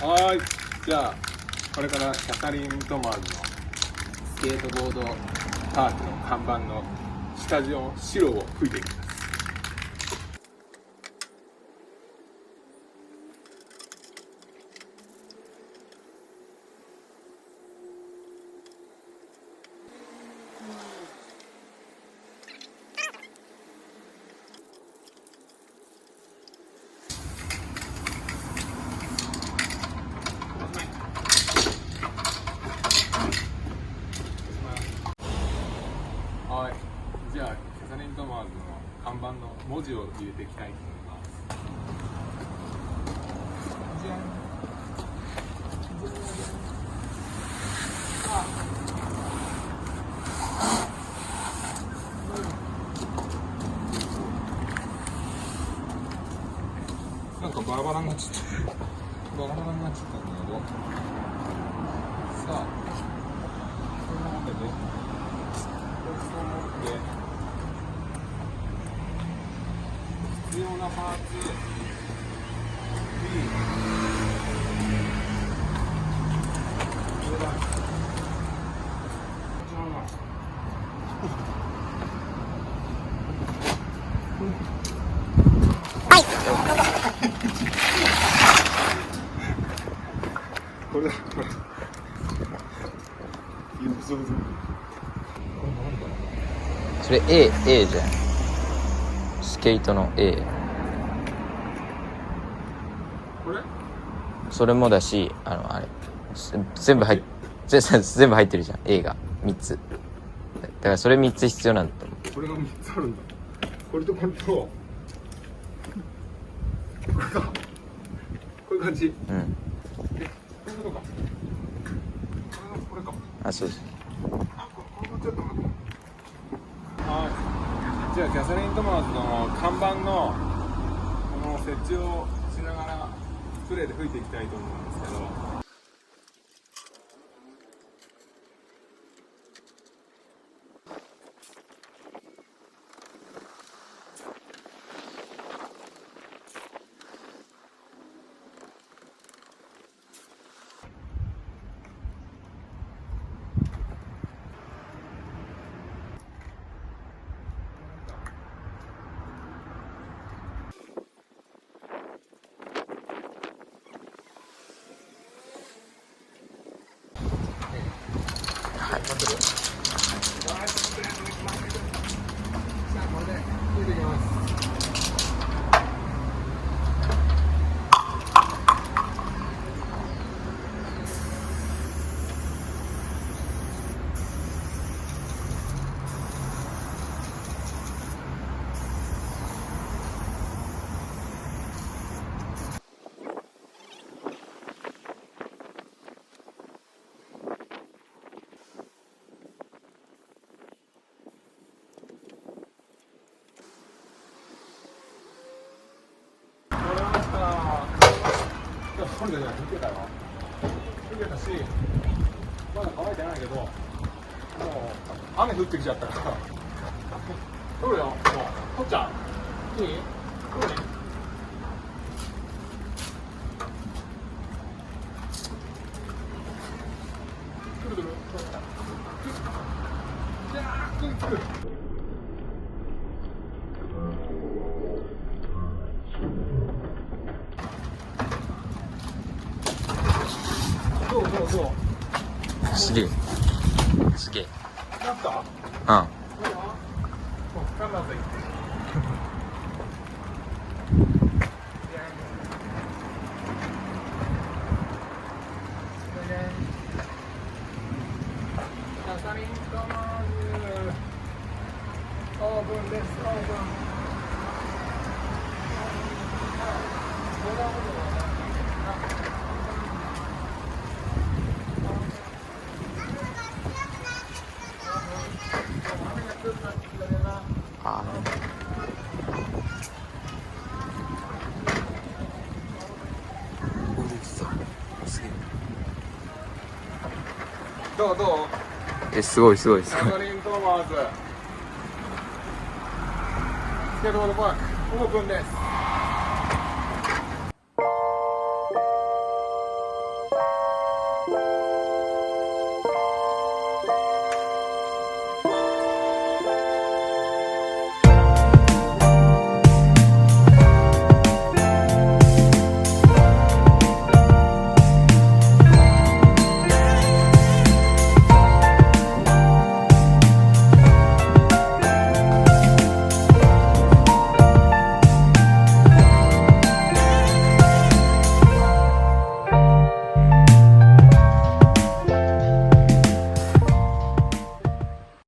はい、じゃあこれからキャサリン・トマーズのスケートボードパークの看板の下地の白を吹いていきます。はい、じゃあキャサリン・トマーズの看板の文字を入れていきたいと思います。じゃん。なんかバラバラになっちゃった。バラバラになっちゃったんだけど。さあ、こんなわけで。必要なパーツ B これだ。これだ。これそれ A じゃん。スケートの A。これ？それもだし、あれ全部入ってるじゃん。A が3つ。だからそれ3つ必要なんだと思う。これが3つあるんだ。これとこれとこれか。こういう感じ。うん。こういうことか。これか。あ、そうです。ちょっと待って。はい。じゃあキャサリン・トマーズの看板のこの設置をしながらスプレーで吹いていきたいと思うんですけど。これでね、吹けたよ。吹けたし、まだ乾いてないけど、もう雨降ってきちゃったから。取るよ、もう。取っちゃう。いい？取るね。くるくる。じゃあ、くるくる。そう。すげえ。すげえ。なった？うん。あキャサリン・トマーズオープンです。オープン。あ。どうすごい。キャサリン・トマーズスケートボードパークオープンです。